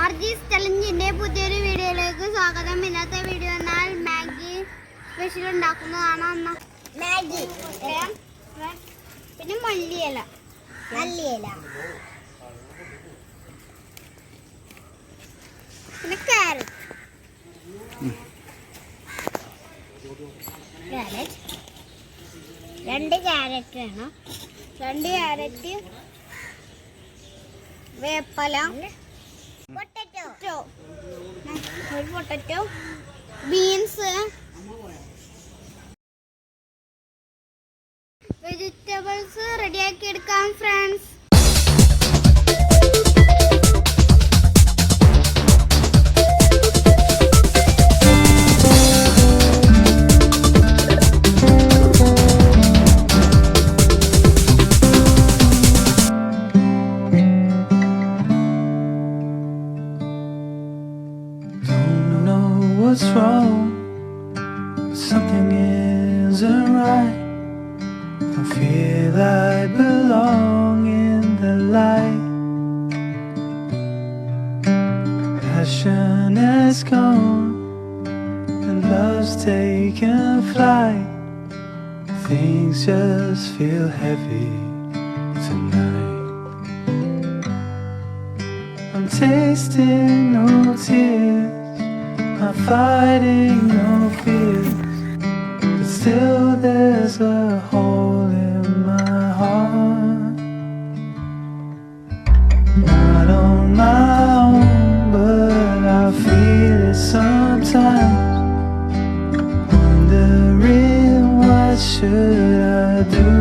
ആർജീസ് ചലഞ്ചിന്റെ പുതിയൊരു വീഡിയോയിലേക്ക് സ്വാഗതം. ഇന്നത്തെ വീഡിയോ എന്നാൽ മാഗി സ്പെഷ്യൽ ഉണ്ടാക്കുന്നതാണ്. മാഗി പിന്നെ മല്ലിയില പിന്നെ ക്യാരറ്റ് 2 ക്യാരറ്റ് വേണം. 2 ക്യാരറ്റ്, വേപ്പല, ഒരു പൊട്ടറ്റോ, ബീൻസ്, വെജിറ്റബിൾസ് റെഡിയാക്കി എടുക്കാം friends. What's wrong? Something isn't right. I feel I belong in the light. Passion has gone and love's taken flight. Things just feel heavy tonight. I'm tasting no tears, I'm fighting no fears, but still there's a hole in my heart. Not on my own, but I feel it sometimes, wondering what should I do.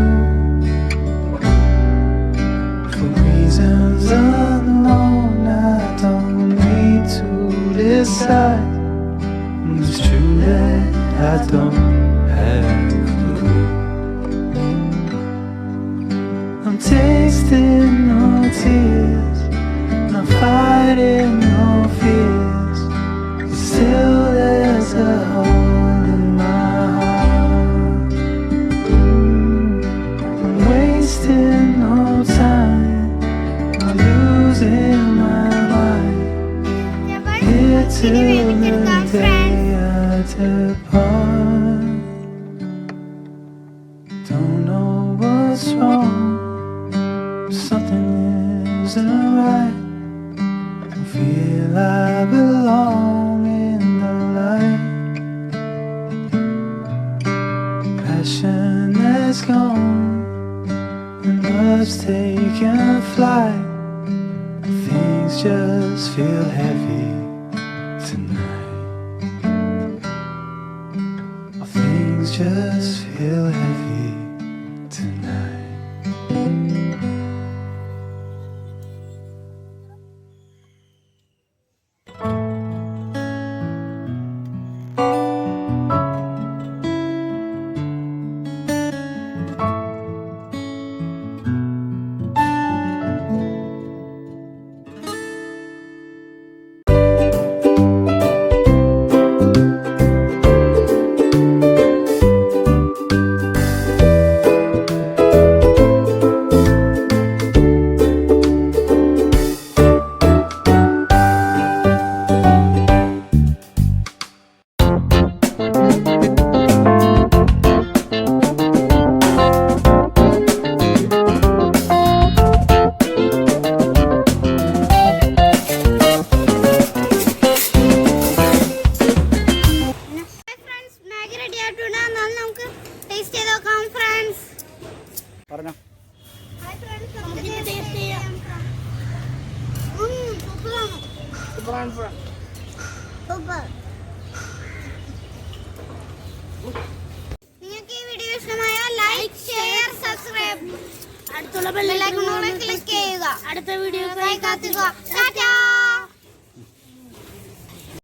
For reasons unknown, I don't need to decide. It's true that I don't have a clue. I'm tasting no tears, I'm fighting no fears, but still there's a hole in my heart. I'm wasting no time, I'm losing my mind. Here till the day apart. Don't know what's wrong, something isn't right. I feel I belong in the light. Passion has gone and love's taken flight. Things just feel heavy tonight. Things just feel heavy tonight. നിങ്ങൾക്ക് ഈ video ഇഷ്ടമായാൽ like, share, subscribe, അടുത്തുള്ള bell icon click ചെയ്യുക. അടുത്ത വീഡിയോയ്ക്കായി കാത്തിരിക്കുക. ടാറ്റാ.